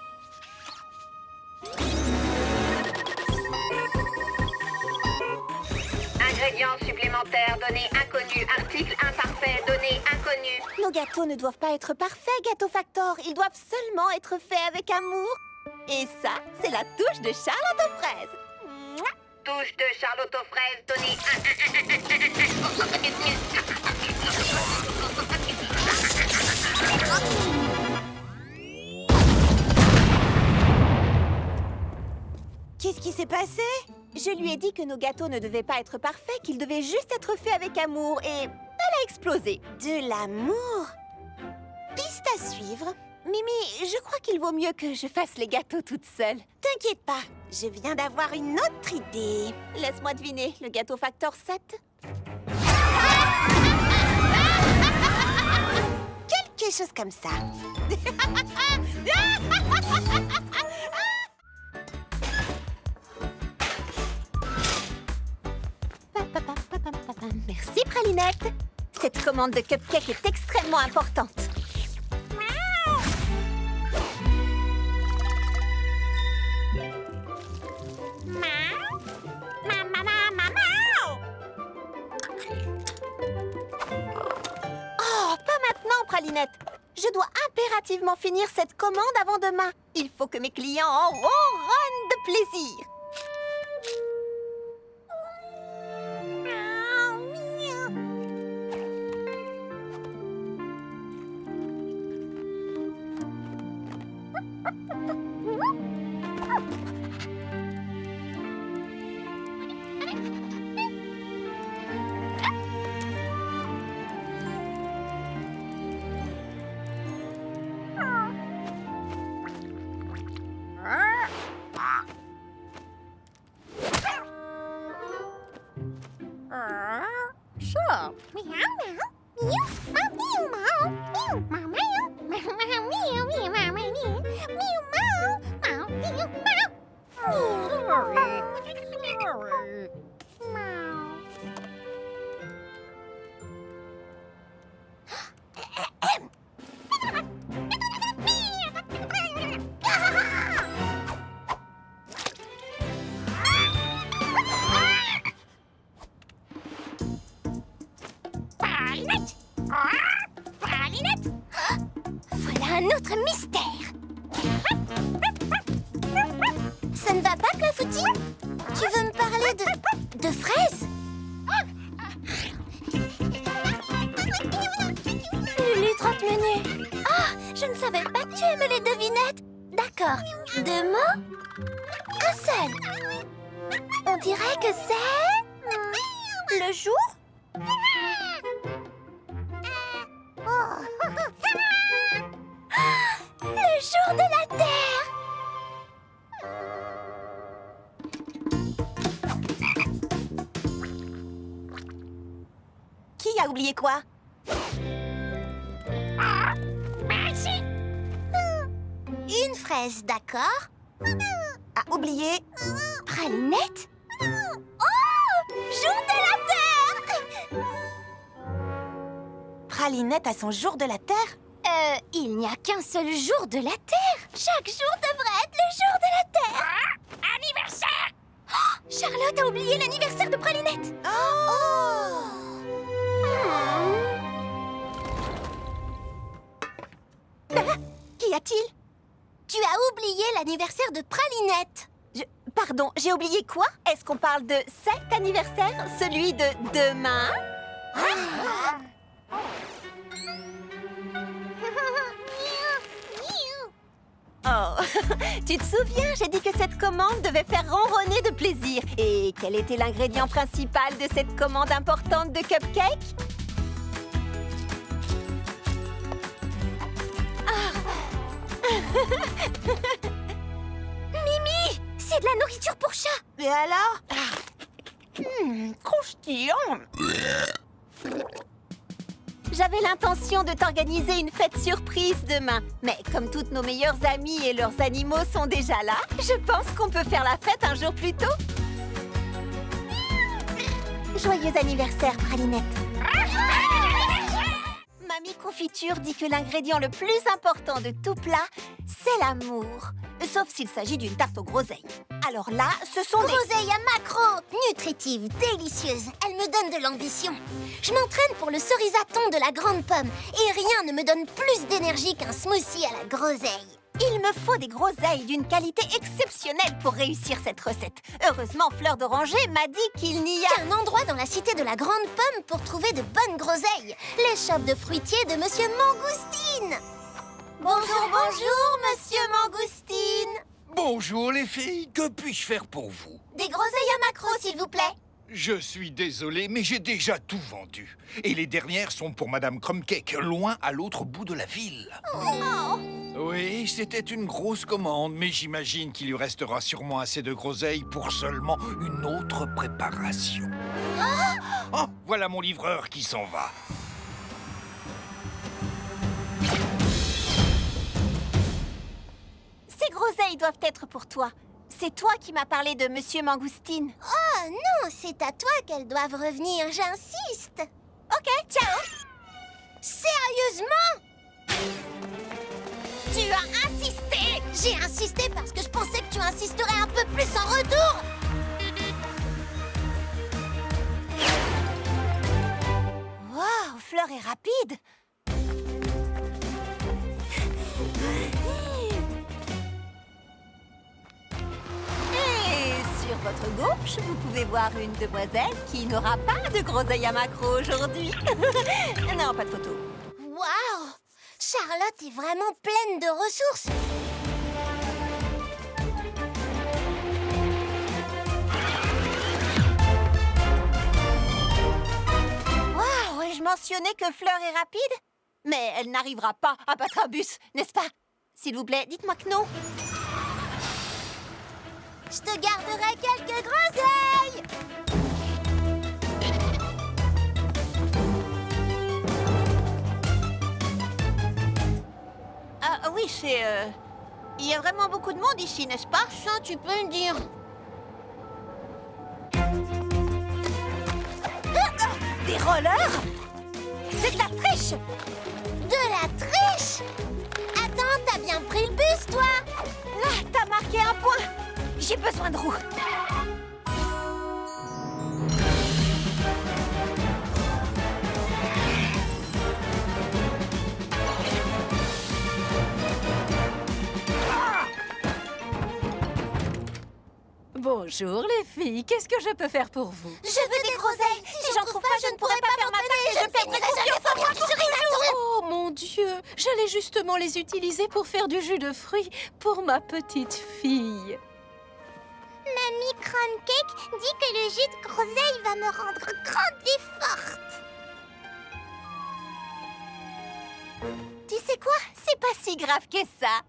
Ingrédients supplémentaires, données inconnues. Article imparfait, données inconnues. Nos gâteaux ne doivent pas être parfaits, gâteau factor. Ils doivent seulement être faits avec amour. Et ça, c'est la touche de Charlotte aux fraises. Mouah. Touche de Charlotte aux fraises, donnée Qu'est-ce qui s'est passé? Je lui ai dit que nos gâteaux ne devaient pas être parfaits, qu'ils devaient juste être faits avec amour, et elle a explosé. De l'amour? Piste à suivre. Mimi, je crois qu'il vaut mieux que je fasse les gâteaux toute seule. T'inquiète pas, je viens d'avoir une autre idée. Laisse-moi deviner, le gâteau facteur 7? Quelque chose comme ça. Merci, Pralinette. Cette commande de cupcake est extrêmement importante. Oh, pas maintenant, Pralinette. Je dois impérativement finir cette commande avant demain. Il faut que mes clients en ronronnent de plaisir. Voilà un autre mystère. Ça ne va pas, Clafoutis? Tu veux me parler de fraises? Lulu Trotte-Menu. Ah, je ne savais pas que tu aimais les devinettes. D'accord. 2 mots? Un seul. On dirait que c'est... le jour? Le jour de la Terre! Qui a oublié quoi? Une fraise, d'accord? A oublié Pralinette? Oh! Jour de la Terre! Pralinette a son jour de la Terre? Il n'y a qu'un seul jour de la Terre. Chaque jour devrait être le jour de la Terre. Anniversaire! Oh, Charlotte a oublié l'anniversaire de Pralinette. Qu'y a-t-il? Tu as oublié l'anniversaire de Pralinette. Pardon, j'ai oublié quoi? Est-ce qu'on parle de cet anniversaire? Celui de demain? Oh, tu te souviens, j'ai dit que cette commande devait faire ronronner de plaisir. Et quel était l'ingrédient principal de cette commande importante de cupcake? Mimi, c'est de la nourriture pour chat. Et alors? Croustillant. J'avais l'intention de t'organiser une fête surprise demain. Mais comme toutes nos meilleures amies et leurs animaux sont déjà là, je pense qu'on peut faire la fête un jour plus tôt. Joyeux anniversaire, Pralinette. Mamie Confiture dit que l'ingrédient le plus important de tout plat, c'est l'amour. Sauf s'il s'agit d'une tarte aux groseilles. Alors là, ce sont Groseille à macro, nutritive, délicieuse. Elle me donne de l'ambition. Je m'entraîne pour le cerisaton de la grande pomme et rien ne me donne plus d'énergie qu'un smoothie à la groseille. Il me faut des groseilles d'une qualité exceptionnelle pour réussir cette recette. Heureusement, Fleur d'Oranger m'a dit qu'il n'y a qu'un endroit dans la cité de la grande pomme pour trouver de bonnes groseilles. L'échoppe de fruitier de Monsieur Mangoustine. Bonjour, bonjour, Monsieur Mangoustine. Bonjour les filles, que puis-je faire pour vous? Des groseilles à macro, s'il vous plaît. Je suis désolé, mais j'ai déjà tout vendu. Et les dernières sont pour Madame Crumbcake, loin à l'autre bout de la ville. Oh. Oui, c'était une grosse commande, mais j'imagine qu'il lui restera sûrement assez de groseilles pour seulement une autre préparation. Oh, voilà mon livreur qui s'en va. Ces groseilles doivent être pour toi. C'est toi qui m'as parlé de Monsieur Mangoustine. Oh non, c'est à toi qu'elles doivent revenir, j'insiste. Ok, ciao. Sérieusement? Tu as insisté. J'ai insisté parce que je pensais que tu insisterais un peu plus en retour. Waouh, Fleur est rapide. Et sur votre gauche, vous pouvez voir une demoiselle qui n'aura pas de groseille à macro aujourd'hui. Non, pas de photo. Waouh! Charlotte est vraiment pleine de ressources. Waouh, et je mentionnais que Fleur est rapide? Mais elle n'arrivera pas à battre un bus, n'est-ce pas? S'il vous plaît, dites-moi que non. Je te garderai quelques groseilles. Ah oui, il y a vraiment beaucoup de monde ici, n'est-ce pas? Ça, tu peux le dire. Des rollers? C'est de la triche! De la triche? Attends, t'as bien pris le bus, toi? Ah, t'as marqué un point! J'ai besoin de roues. Bon, Bonjour les filles, qu'est-ce que je peux faire pour vous? Je veux des groseilles. Si j'en trouve pas, je ne pourrai pas faire ma tête et je perdrai confiance en moi pour toujours. Oh mon Dieu, j'allais justement les utiliser pour faire du jus de fruits pour ma petite fille. Mamie Crumb Cake dit que le jus de groseille va me rendre grande et forte. Tu sais quoi? C'est pas si grave que ça.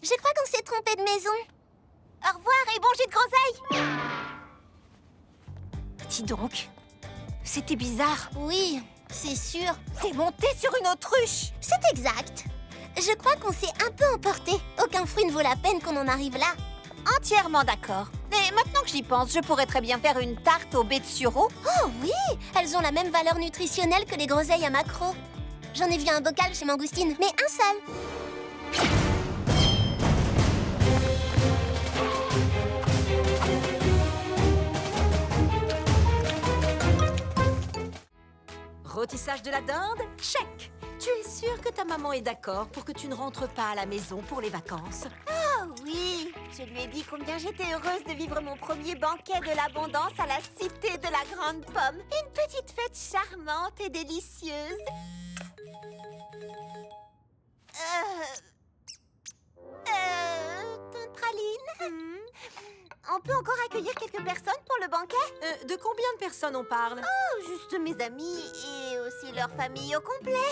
Je crois qu'on s'est trompé de maison. Au revoir et bon jus de groseille. Dis donc, c'était bizarre. Oui, c'est sûr. T'es monté sur une autruche. C'est exact. Je crois qu'on s'est un peu emporté. Aucun fruit ne vaut la peine qu'on en arrive là. Entièrement d'accord. Mais maintenant que j'y pense, je pourrais très bien faire une tarte aux baies de sureau. Oh oui, elles ont la même valeur nutritionnelle que les groseilles à maquereau. J'en ai vu un bocal chez Mangoustine, mais un seul. Rôtissage de la dinde? Check! Tu es sûre que ta maman est d'accord pour que tu ne rentres pas à la maison pour les vacances? Oh oui, je lui ai dit combien j'étais heureuse de vivre mon premier banquet de l'abondance à la cité de la Grande Pomme. Une petite fête charmante et délicieuse. Praline, on peut encore accueillir quelques personnes pour le banquet? De combien de personnes on parle? Oh, juste mes amis et aussi leur famille au complet.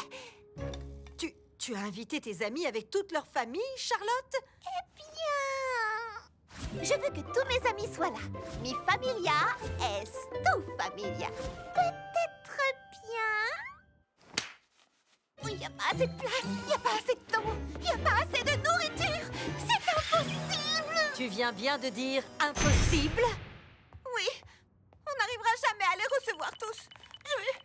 Tu as invité tes amis avec toute leur famille, Charlotte? Eh bien, je veux que tous mes amis soient là. Mi familia est tu familia. Peut-être bien. Oui, il n'y a pas assez de place, il n'y a pas assez de temps, il n'y a pas assez de nourriture. C'est impossible. Tu viens bien de dire impossible? Oui, on n'arrivera jamais à les recevoir tous.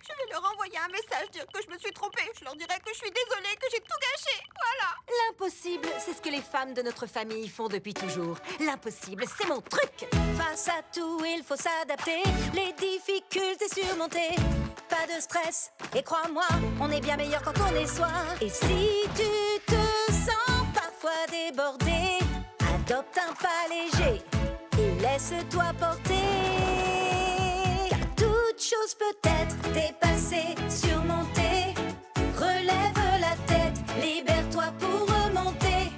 Je vais leur envoyer un message, dire que je me suis trompée. Je leur dirai que je suis désolée, que j'ai tout gâché. Voilà. L'impossible, c'est ce que les femmes de notre famille font depuis toujours. L'impossible, c'est mon truc. Face à tout, il faut s'adapter, les difficultés surmonter. Pas de stress, et crois-moi, on est bien meilleur quand on est soi. Et si tu te sens parfois débordé, adopte un pas léger et laisse-toi porter. Toute chose peut être dépassée, surmontée. Relève la tête, libère-toi pour remonter.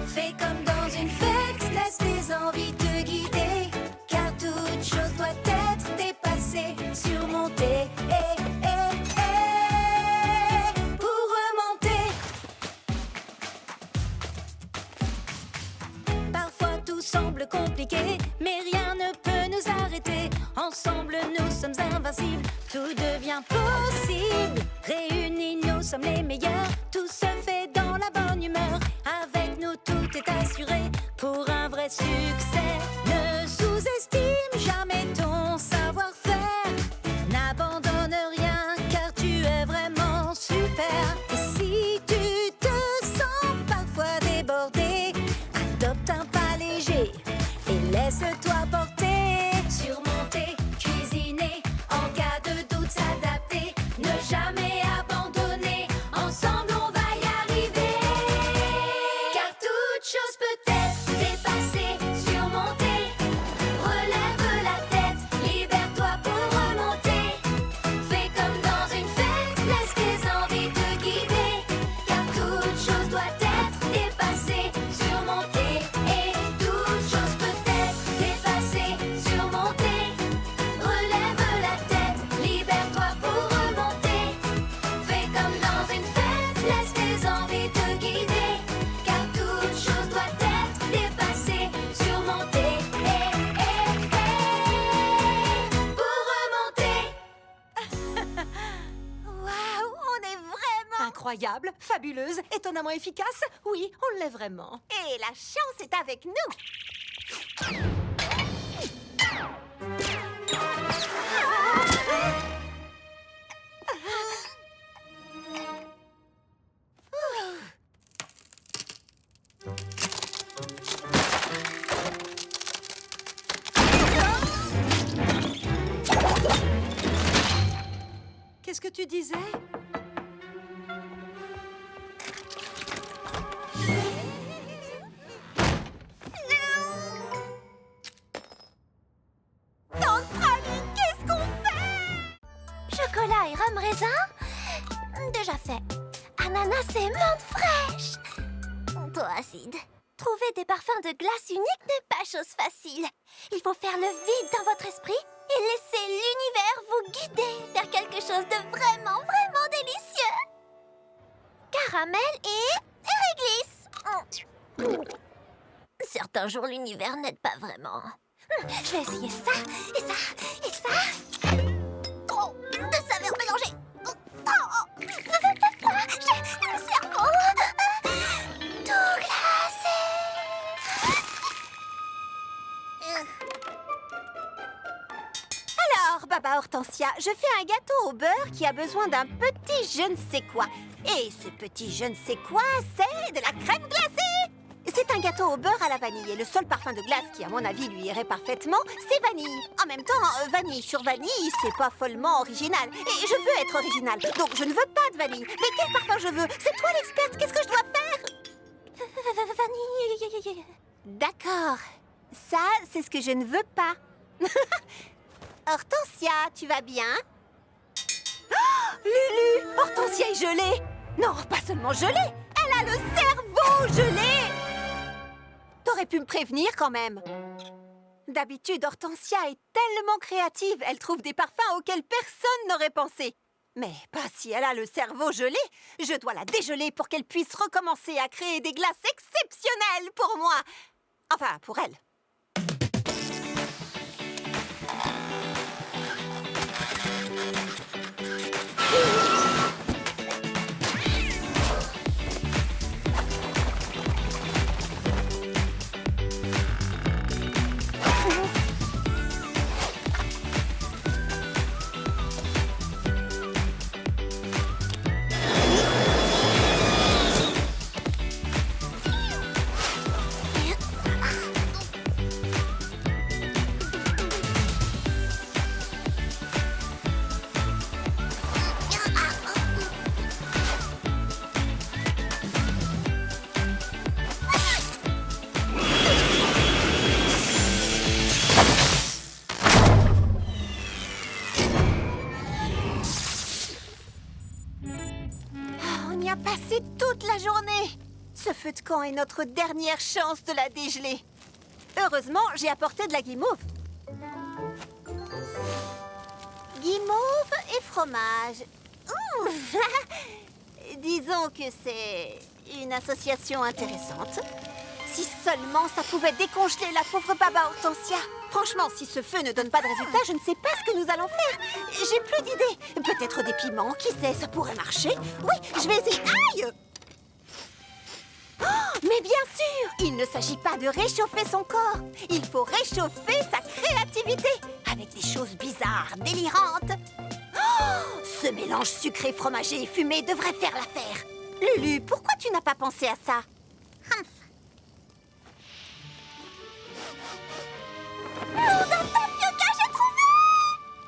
Fais comme dans une fête, laisse tes envies te guider. Car toute chose doit être dépassée, surmontée. Pour remonter. Parfois tout semble compliqué, mais rien ne peut nous arrêter. Ensemble nous sommes invincibles, tout devient possible. Réunis nous sommes les meilleurs, tout se fait dans la bonne humeur. Avec nous tout est assuré pour un vrai succès. Ne sous-estime jamais ton savoir-faire. N'abandonne rien car tu es vraiment super. Et si tu te sens parfois débordé, adopte un pas léger et laisse-toi porter. Surmonter, cuisiner, en cas de doute s'adapter, ne jamais abandonner, ensemble on va y arriver. Car toute chose peut être dépassée, surmontée. Relève la tête, libère-toi pour remonter. Fais comme dans une fête, laisse tes envies te guider. Car toute chose doit être dépassée, surmontée. Et toute chose peut être dépassée, surmontée. Relève la tête, libère-toi pour remonter. Fais comme dans une fête, laisse tes envies te guider. Car toute chose doit être dépassée, surmontée. Pour remonter. Waouh, on est vraiment... Incroyable, fabuleuse, étonnamment efficace. Oui, on l'est vraiment. Et la chance est avec nous. Qu'est-ce que tu disais? ananas et menthe fraîche. Toi, Sid, trouver des parfums de glace uniques n'est pas chose facile. Il faut faire le vide dans votre esprit et laisser l'univers vous guider vers quelque chose de vraiment, vraiment délicieux. Caramel et réglisse. Certains jours, l'univers n'aide pas vraiment. Je vais essayer ça, et ça, et ça. Trop de saveurs mélangées. J'ai le cerveau tout glacé. Alors, Baba Hortensia, je fais un gâteau au beurre qui a besoin d'un petit je ne sais quoi. Et ce petit je ne sais quoi, c'est de la crème glacée. C'est un gâteau au beurre à la vanille. Et le seul parfum de glace qui, à mon avis, lui irait parfaitement, c'est vanille. En même temps, vanille sur vanille, c'est pas follement original. Et je veux être original, donc je ne veux pas de vanille. Mais quel parfum je veux? C'est toi l'experte, qu'est-ce que je dois faire? Vanille. D'accord. Ça, c'est ce que je ne veux pas. Hortensia, tu vas bien? Oh, Lulu! Hortensia est gelée! Non, pas seulement gelée, elle a le cerveau gelé! T'aurais pu me prévenir quand même. D'habitude, Hortensia est tellement créative, elle trouve des parfums auxquels personne n'aurait pensé. Mais pas si elle a le cerveau gelé. Je dois la dégeler pour qu'elle puisse recommencer à créer des glaces exceptionnelles pour moi. Enfin, pour elle. On y a passé toute la journée. Ce feu de camp est notre dernière chance de la dégeler. Heureusement, j'ai apporté de la guimauve. Guimauve et fromage. Ouh. Disons que c'est une association intéressante. Si seulement ça pouvait décongeler la pauvre Baba Hortensia. Franchement, si ce feu ne donne pas de résultat, je ne sais pas ce que nous allons faire. J'ai plus d'idées. Peut-être des piments, qui sait, ça pourrait marcher. Oui, je vais essayer. Aïe! Oh, mais bien sûr, il ne s'agit pas de réchauffer son corps. Il faut réchauffer sa créativité avec des choses bizarres, délirantes. Oh, ce mélange sucré, fromagé et fumé devrait faire l'affaire. Lulu, pourquoi tu n'as pas pensé à ça? Nom d'un tapioca, j'ai trouvé!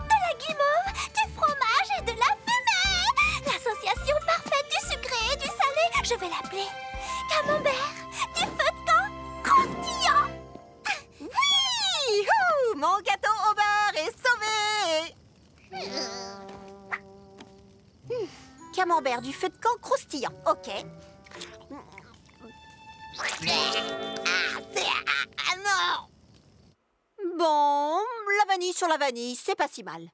De la guimauve, du fromage et de la fumée! L'association parfaite du sucré et du salé, je vais l'appeler camembert, du feu de camp croustillant! Oui! Ouh, mon gâteau au beurre est sauvé! Camembert du feu de camp croustillant, ok. Ah non! Bon, la vanille sur la vanille, c'est pas si mal.